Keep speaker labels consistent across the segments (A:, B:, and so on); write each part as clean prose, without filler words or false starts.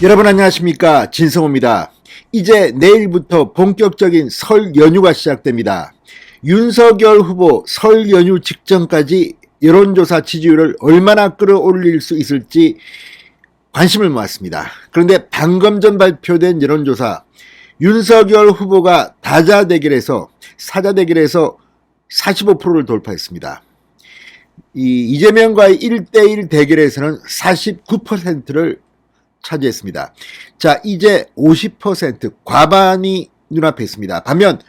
A: 여러분 안녕하십니까, 진성호입니다. 이제 내일부터 본격적인 설 연휴가 시작됩니다. 윤석열 후보 설 연휴 직전까지 여론조사 지지율을 얼마나 끌어올릴 수 있을지 관심을 모았습니다. 그런데 방금 전 발표된 여론조사, 윤석열 후보가 사자 대결에서 45%를 돌파했습니다. 이재명과의 1대1 대결에서는 49%를 차지했습니다. 자, 이제 50% 과반이 눈앞에 있습니다. 반면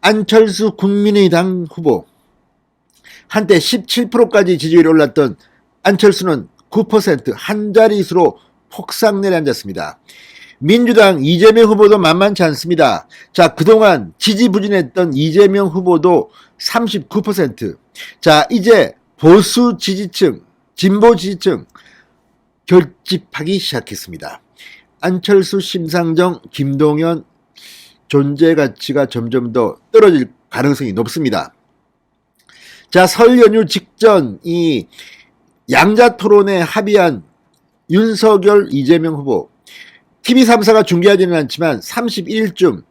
A: 안철수 국민의당 후보, 한때 17%까지 지지율이 올랐던 안철수는 9%, 한 자릿수로 폭삭 내려앉았습니다. 민주당 이재명 후보도 만만치 않습니다. 자, 그동안 지지부진했던 이재명 후보도 39%. 자, 이제 보수 지지층, 진보 지지층 결집하기 시작했습니다. 안철수, 심상정, 김동연 존재 가치가 점점 더 떨어질 가능성이 높습니다. 자, 설 연휴 직전 이 양자 토론에 합의한 윤석열, 이재명 후보, TV 3사가 중계하지는 않지만 31일쯤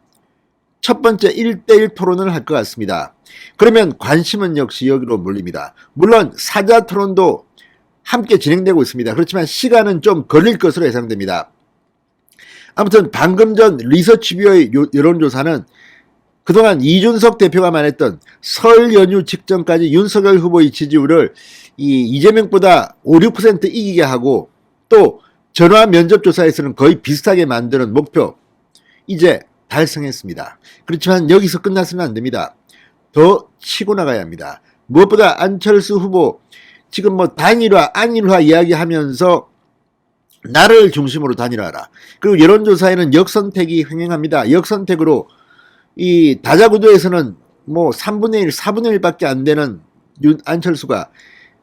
A: 첫 번째 1대1 토론을 할 것 같습니다. 그러면 관심은 역시 여기로 몰립니다. 물론 사자 토론도 함께 진행되고 있습니다. 그렇지만 시간은 좀 걸릴 것으로 예상됩니다. 아무튼 방금 전 리서치뷰의 여론조사는 그동안 이준석 대표가 말했던 설 연휴 직전까지 윤석열 후보의 지지율을 이재명보다 5, 6% 이기게 하고 또 전화 면접조사에서는 거의 비슷하게 만드는 목표, 이제 달성했습니다. 그렇지만 여기서 끝나서는 안 됩니다. 더 치고 나가야 합니다. 무엇보다 안철수 후보 지금 단일화, 안일화 이야기하면서 나를 중심으로 단일화하라. 그리고 여론조사에는 역선택이 횡행합니다. 역선택으로 이 다자구도에서는 3분의 1, 4분의 1밖에 안 되는 안철수가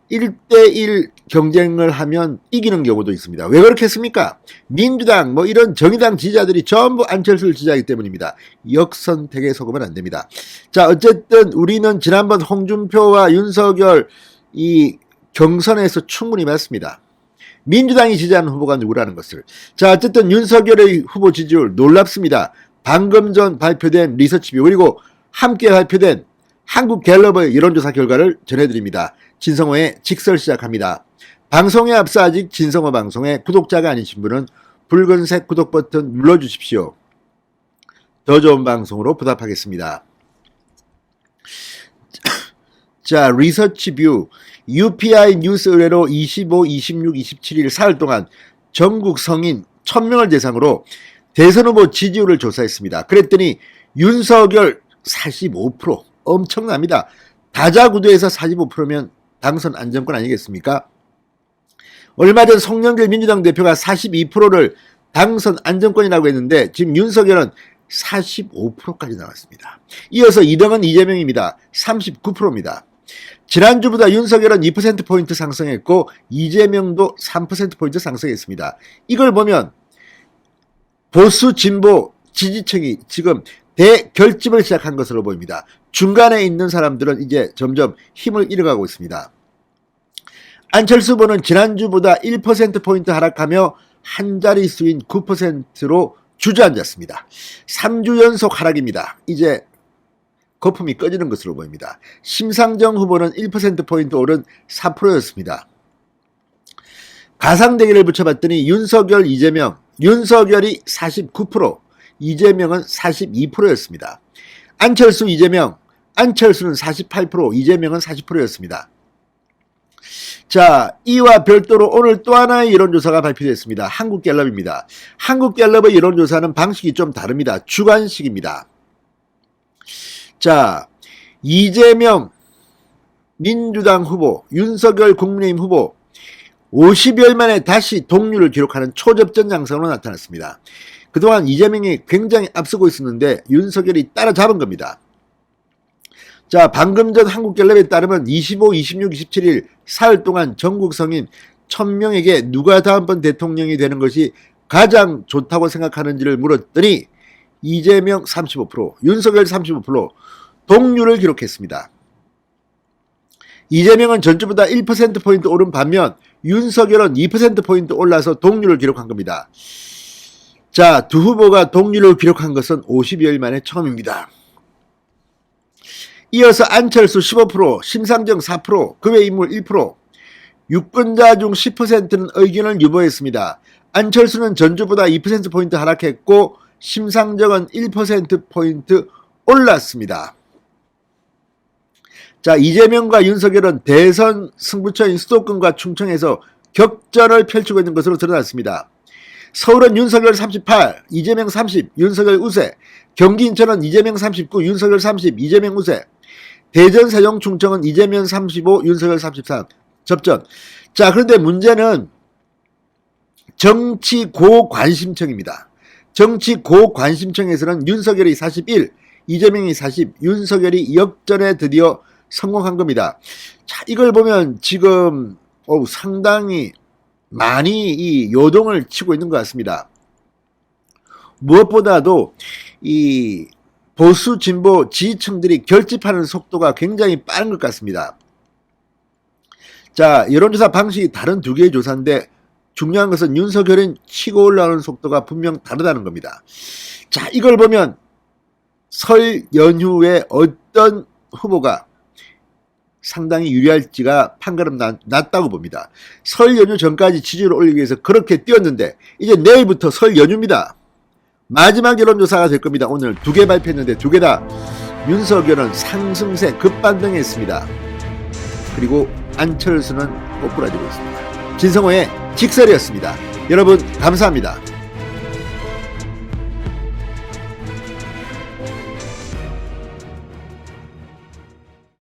A: 1대1 경쟁을 하면 이기는 경우도 있습니다. 왜 그렇게 했습니까? 민주당, 이런 정의당 지지자들이 전부 안철수를 지지하기 때문입니다. 역선택에 속으면 안 됩니다. 자, 어쨌든 우리는 지난번 홍준표와 윤석열 이 경선에서 충분히 봤습니다. 민주당이 지지하는 후보가 누구라는 것을. 자, 어쨌든 윤석열의 후보 지지율 놀랍습니다. 방금 전 발표된 리서치뷰 그리고 함께 발표된 한국갤럽의 여론조사 결과를 전해드립니다. 진성호의 직설 시작합니다. 방송에 앞서 아직 진성호 방송에 구독자가 아니신 분은 붉은색 구독 버튼 눌러주십시오. 더 좋은 방송으로 보답하겠습니다. 자, 리서치뷰 UPI 뉴스 의뢰로 25, 26, 27일 사흘 동안 전국 성인 1000명을 대상으로 대선 후보 지지율을 조사했습니다. 그랬더니 윤석열 45%, 엄청납니다. 다자구도에서 45%면 당선 안정권 아니겠습니까? 얼마 전 송영길 민주당 대표가 42%를 당선 안정권이라고 했는데 지금 윤석열은 45%까지 나왔습니다. 이어서 2등은 이재명입니다. 39%입니다. 지난주보다 윤석열은 2%포인트 상승했고 이재명도 3%포인트 상승했습니다. 이걸 보면 보수 진보 지지층이 지금 대결집을 시작한 것으로 보입니다. 중간에 있는 사람들은 이제 점점 힘을 잃어가고 있습니다. 안철수 후보는 지난주보다 1%포인트 하락하며 한 자릿수인 9%로 주저앉았습니다. 3주 연속 하락입니다. 이제 거품이 꺼지는 것으로 보입니다. 심상정 후보는 1%포인트 오른 4%였습니다. 가상대결을 붙여봤더니 윤석열, 이재명, 윤석열이 49%, 이재명은 42%였습니다. 안철수, 이재명, 안철수는 48%, 이재명은 40%였습니다. 자, 이와 별도로 오늘 또 하나의 여론조사가 발표됐습니다. 한국갤럽입니다. 한국갤럽의 여론조사는 방식이 좀 다릅니다. 주관식입니다. 자, 이재명 민주당 후보, 윤석열 국민의힘 후보 50여일 만에 다시 동률을 기록하는 초접전 양상으로 나타났습니다. 그동안 이재명이 굉장히 앞서고 있었는데 윤석열이 따라잡은 겁니다. 자, 방금 전 한국갤럽에 따르면 25, 26, 27일 사흘 동안 전국 성인 1000명에게 누가 다음번 대통령이 되는 것이 가장 좋다고 생각하는지를 물었더니 이재명 35%, 윤석열 35%, 동률을 기록했습니다. 이재명은 전주보다 1%포인트 오른 반면 윤석열은 2%포인트 올라서 동률을 기록한 겁니다. 자, 두 후보가 동률을 기록한 것은 50여일 만에 처음입니다. 이어서 안철수 15%, 심상정 4%, 그 외 인물 1%, 유권자 중 10%는 의견을 유보했습니다. 안철수는 전주보다 2%포인트 하락했고 심상정은 1%포인트 올랐습니다. 자, 이재명과 윤석열은 대선 승부처인 수도권과 충청에서 격전을 펼치고 있는 것으로 드러났습니다. 서울은 윤석열 38, 이재명 30, 윤석열 우세, 경기 인천은 이재명 39, 윤석열 30, 이재명 우세, 대전 세종 충청은 이재명 35, 윤석열 33 접전. 자, 그런데 문제는 정치 고관심청입니다. 정치 고관심청에서는 윤석열이 41, 이재명이 40, 윤석열이 역전에 드디어 성공한 겁니다. 자, 이걸 보면 지금 상당히 많이 이 요동을 치고 있는 것 같습니다. 무엇보다도 이 보수 진보 지지층들이 결집하는 속도가 굉장히 빠른 것 같습니다. 자, 여론조사 방식이 다른 두 개의 조사인데 중요한 것은 윤석열은 치고 올라오는 속도가 분명 다르다는 겁니다. 자, 이걸 보면 설 연휴에 어떤 후보가 상당히 유리할지가 판가름 났다고 봅니다. 설 연휴 전까지 지지율을 올리기 위해서 그렇게 뛰었는데 이제 내일부터 설 연휴입니다. 마지막 여론조사가 될 겁니다. 오늘 두 개 발표했는데 두 개 다 윤석열은 상승세 급반등했습니다. 그리고 안철수는 꼬꾸라지고 있습니다. 진성호의 직설이었습니다. 여러분 감사합니다.